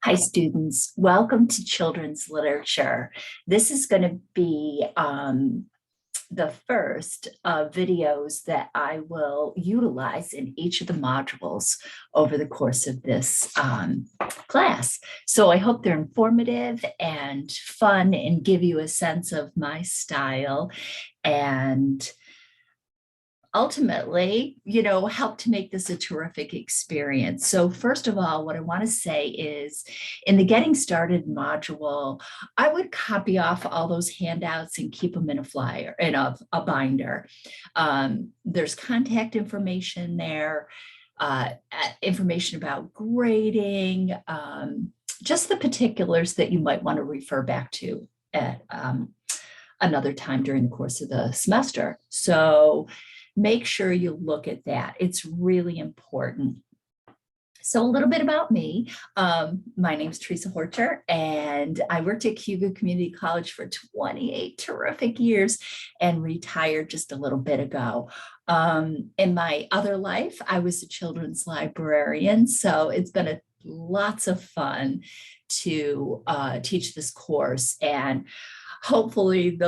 Hi, students. Welcome to Children's Literature. This is going to be the first videos that I will utilize in each of the modules over the course of this class. So I hope they're informative and fun and give you a sense of my style and ultimately, help to make this a terrific experience. So first of all, what I want to say is in the Getting Started module, I would copy off all those handouts and keep them in a flyer, in a binder. There's contact information there, information about grading, just the particulars that you might want to refer back to at another time during the course of the semester. So make sure you look at that. It's really important. So a little bit about me. My name is Teresa Horcher, and I worked at Cayuga Community College for 28 terrific years and retired just a little bit ago. In my other life, I was a children's librarian, so it's been lots of fun to teach this course, and hopefully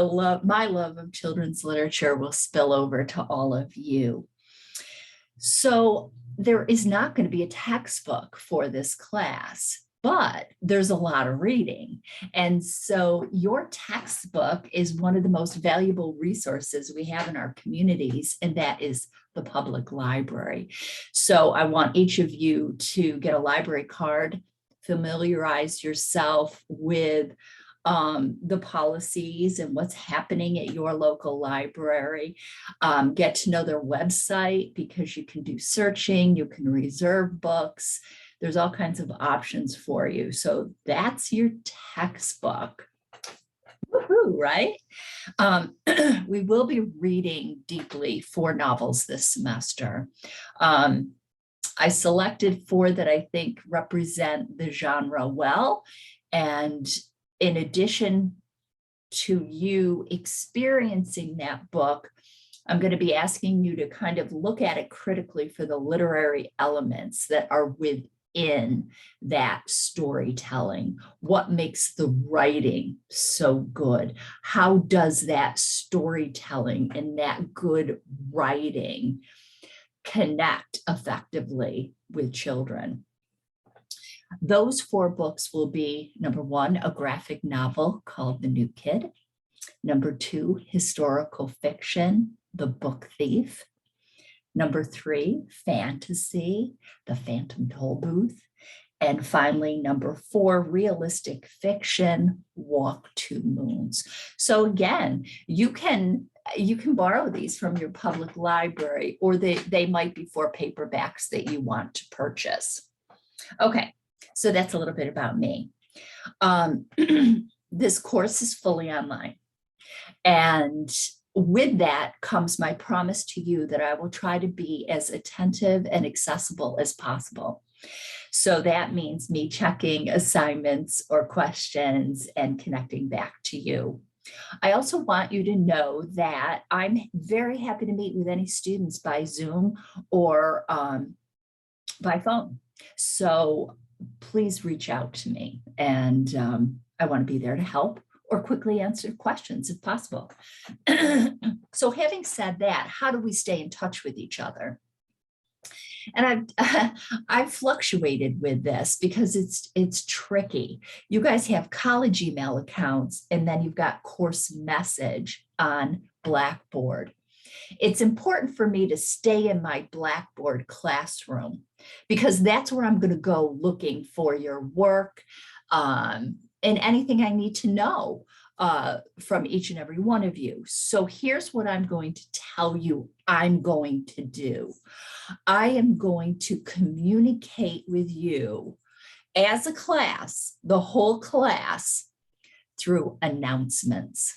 my love of children's literature will spill over to all of you. So there is not going to be a textbook for this class, but there's a lot of reading. And so your textbook is one of the most valuable resources we have in our communities, and that is the public library. So I want each of you to get a library card, familiarize yourself with the policies and what's happening at your local library. Get to know their website because you can do searching, you can reserve books. There's all kinds of options for you. So that's your textbook. Woohoo, right? We will be reading deeply 4 novels this semester. I selected 4 that I think represent the genre well, and in addition to you experiencing that book, I'm going to be asking you to kind of look at it critically for the literary elements that are within that storytelling. What makes the writing so good? How does that storytelling and that good writing connect effectively with children? Those 4 books will be, number 1, a graphic novel called The New Kid. Number 2, historical fiction, The Book Thief. Number 3, fantasy, The Phantom Tollbooth. And finally, number 4, realistic fiction, Walk Two Moons. So again, you can borrow these from your public library, or they might be 4 paperbacks that you want to purchase. Okay. So that's a little bit about me. This course is fully online. And with that comes my promise to you that I will try to be as attentive and accessible as possible. So that means me checking assignments or questions and connecting back to you. I also want you to know that I'm very happy to meet with any students by Zoom or by phone. So please reach out to me, and I want to be there to help or quickly answer questions if possible. So having said that, how do we stay in touch with each other? And I've fluctuated with this because it's tricky. You guys have college email accounts, and then you've got course message on Blackboard. It's important for me to stay in my Blackboard classroom because that's where I'm going to go looking for your work and anything I need to know from each and every one of you. So here's what I'm going to tell you I'm going to do. I am going to communicate with you as a class, the whole class, through announcements.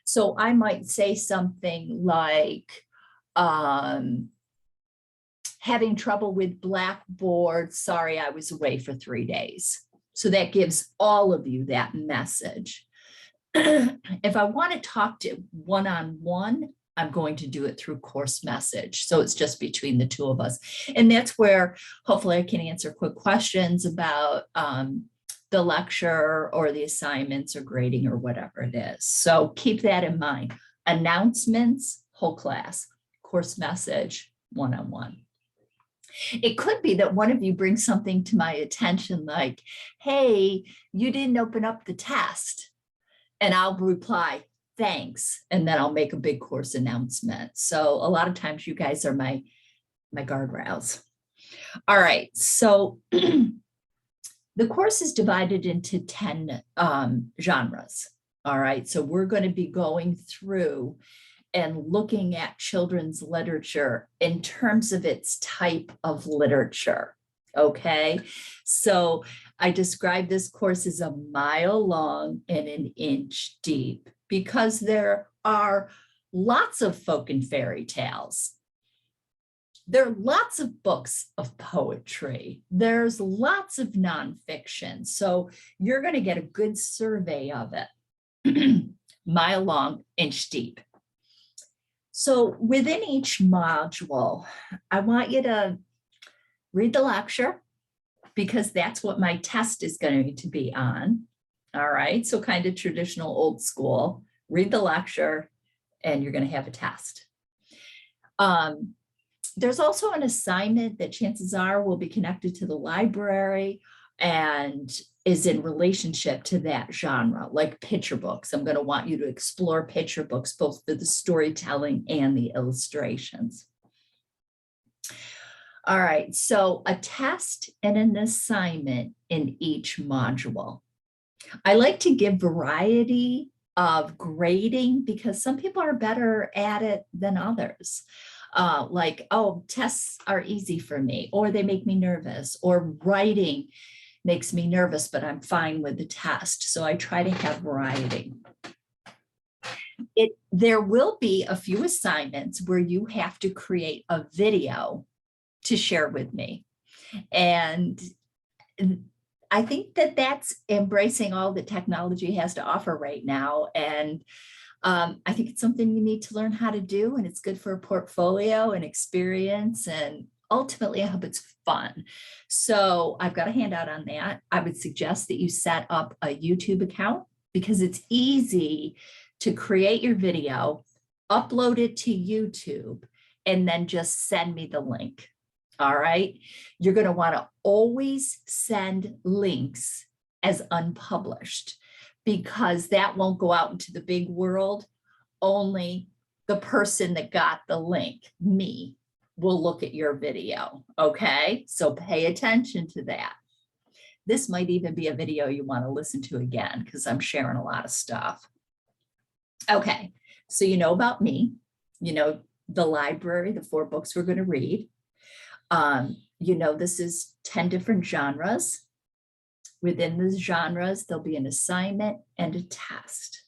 So I might say something like, having trouble with Blackboard, sorry, I was away for 3 days. So that gives all of you that message. If I want to talk to one-on-one, I'm going to do it through course message. So it's just between the two of us. And that's where hopefully I can answer quick questions about the lecture or the assignments or grading or whatever it is. So keep that in mind. Announcements, whole class, course message, one-on-one. It could be that one of you brings something to my attention like, hey, you didn't open up the test. And I'll reply, thanks. And then I'll make a big course announcement. So a lot of times you guys are my guardrails. All right. So the course is divided into 10 genres. All right. So we're going to be going through and looking at children's literature in terms of its type of literature. Okay. So I describe this course as a mile long and an inch deep because there are lots of folk and fairy tales. There are lots of books of poetry. There's lots of nonfiction. So you're going to get a good survey of it. Mile long, inch deep. So within each module, I want you to read the lecture because that's what my test is going to be on. All right. So kind of traditional old school, read the lecture and you're going to have a test. There's also an assignment that chances are will be connected to the library and is in relationship to that genre, like picture books. I'm going to want you to explore picture books, both for the storytelling and the illustrations. All right, so a test and an assignment in each module. I like to give variety of grading because some people are better at it than others. Like, oh, tests are easy for me, or they make me nervous, or writing makes me nervous, but I'm fine with the test. So I try to have variety. There will be a few assignments where you have to create a video to share with me. And I think that that's embracing all that technology has to offer right now. And I think it's something you need to learn how to do, and it's good for a portfolio and experience, and ultimately I hope it's fun. So I've got a handout on that. I would suggest that you set up a YouTube account because it's easy to create your video, upload it to YouTube, and then just send me the link. All right. You're going to want to always send links as unpublished because that won't go out into the big world. Only the person that got the link, me, will look at your video. Okay. So pay attention to that. This might even be a video you want to listen to again because I'm sharing a lot of stuff. Okay. So you know about me, you know, the library, the 4 books we're going to read. You know, this is 10 different genres. Within the genres, there'll be an assignment and a test.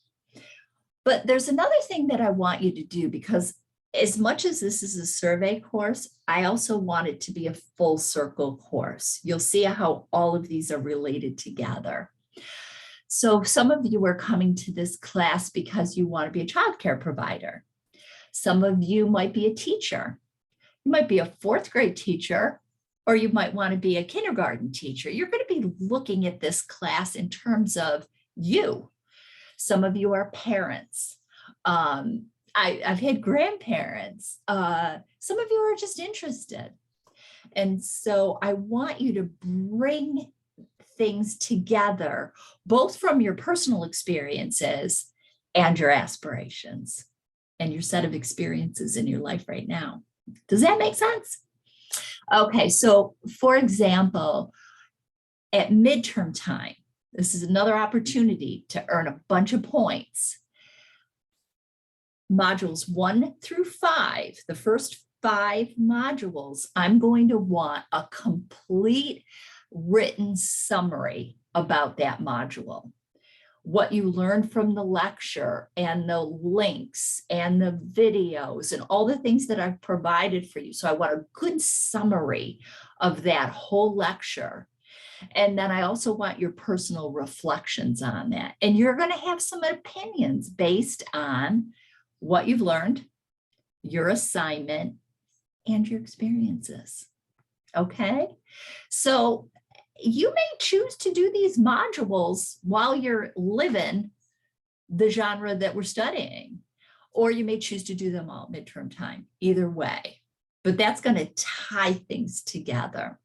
But there's another thing that I want you to do because as much as this is a survey course, I also want it to be a full circle course. You'll see how all of these are related together. So some of you are coming to this class because you want to be a childcare provider. Some of you might be a teacher. You might be a 4th grade teacher, or you might want to be a kindergarten teacher. You're going to be looking at this class in terms of you. Some of you are parents. I've had grandparents. Some of you are just interested. And so I want you to bring things together, both from your personal experiences and your aspirations and your set of experiences in your life right now. Does that make sense? Okay, so for example, at midterm time, this is another opportunity to earn a bunch of points. Modules 1 through 5, the first 5 modules, I'm going to want a complete written summary about that module. What you learned from the lecture and the links and the videos and all the things that I've provided for you. So I want a good summary of that whole lecture. And then I also want your personal reflections on that. And you're going to have some opinions based on what you've learned your assignment, and your experiences. Okay, so you may choose to do these modules while you're living the genre that we're studying, or you may choose to do them all midterm time, either way. But that's going to tie things together.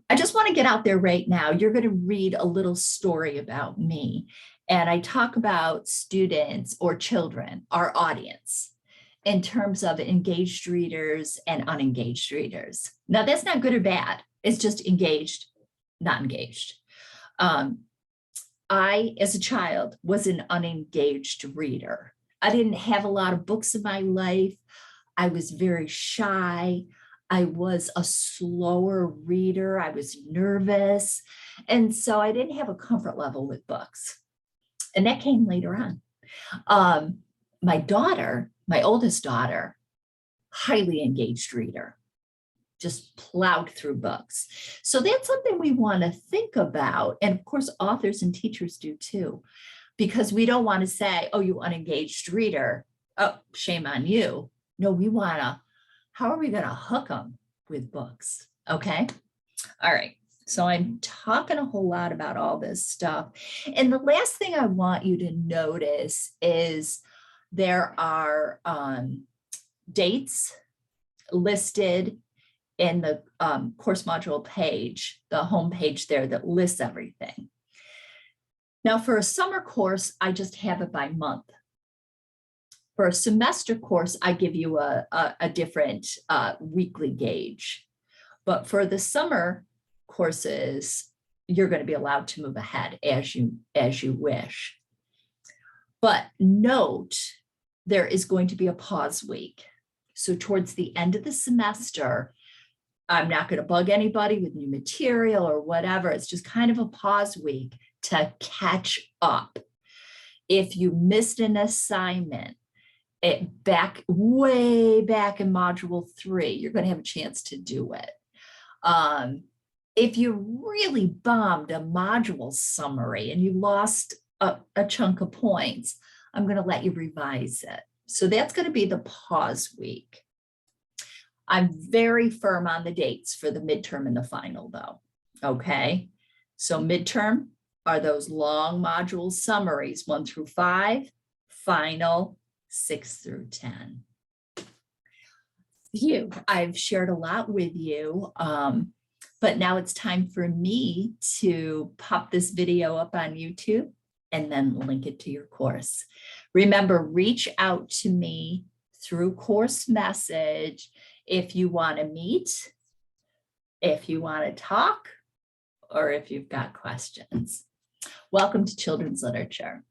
I just want to get out there right now. You're going to read a little story about me. And I talk about students or children, our audience, in terms of engaged readers and unengaged readers. Now, that's not good or bad. It's just engaged, not engaged. I, as a child, was an unengaged reader. I didn't have a lot of books in my life. I was very shy. I was a slower reader. I was nervous. And so I didn't have a comfort level with books. And that came later on. My daughter, my oldest daughter, highly engaged reader, just plowed through books. So that's something we want to think about. And of course, authors and teachers do too, because we don't want to say, oh, you unengaged reader, oh, shame on you. No, we want to, how are we going to hook them with books? Okay. All right. So I'm talking a whole lot about all this stuff. And the last thing I want you to notice is there are dates listed in the course module page, the home page there that lists everything. Now for a summer course, I just have it by month. For a semester course, I give you a different weekly gauge. But for the summer courses, you're going to be allowed to move ahead as you wish. But note, there is going to be a pause week. So towards the end of the semester, I'm not going to bug anybody with new material or whatever. It's just kind of a pause week to catch up. If you missed an assignment, way back in module 3, you're going to have a chance to do it. If you really bombed a module summary and you lost a chunk of points, I'm going to let you revise it. So that's going to be the pause week. I'm very firm on the dates for the midterm and the final though. Okay. So midterm are those long module summaries, 1 through 5, final 6 through 10. I've shared a lot with you, but now it's time for me to pop this video up on YouTube and then link it to your course. Remember, reach out to me through course message if you want to meet, if you want to talk, or if you've got questions. Welcome to Children's Literature.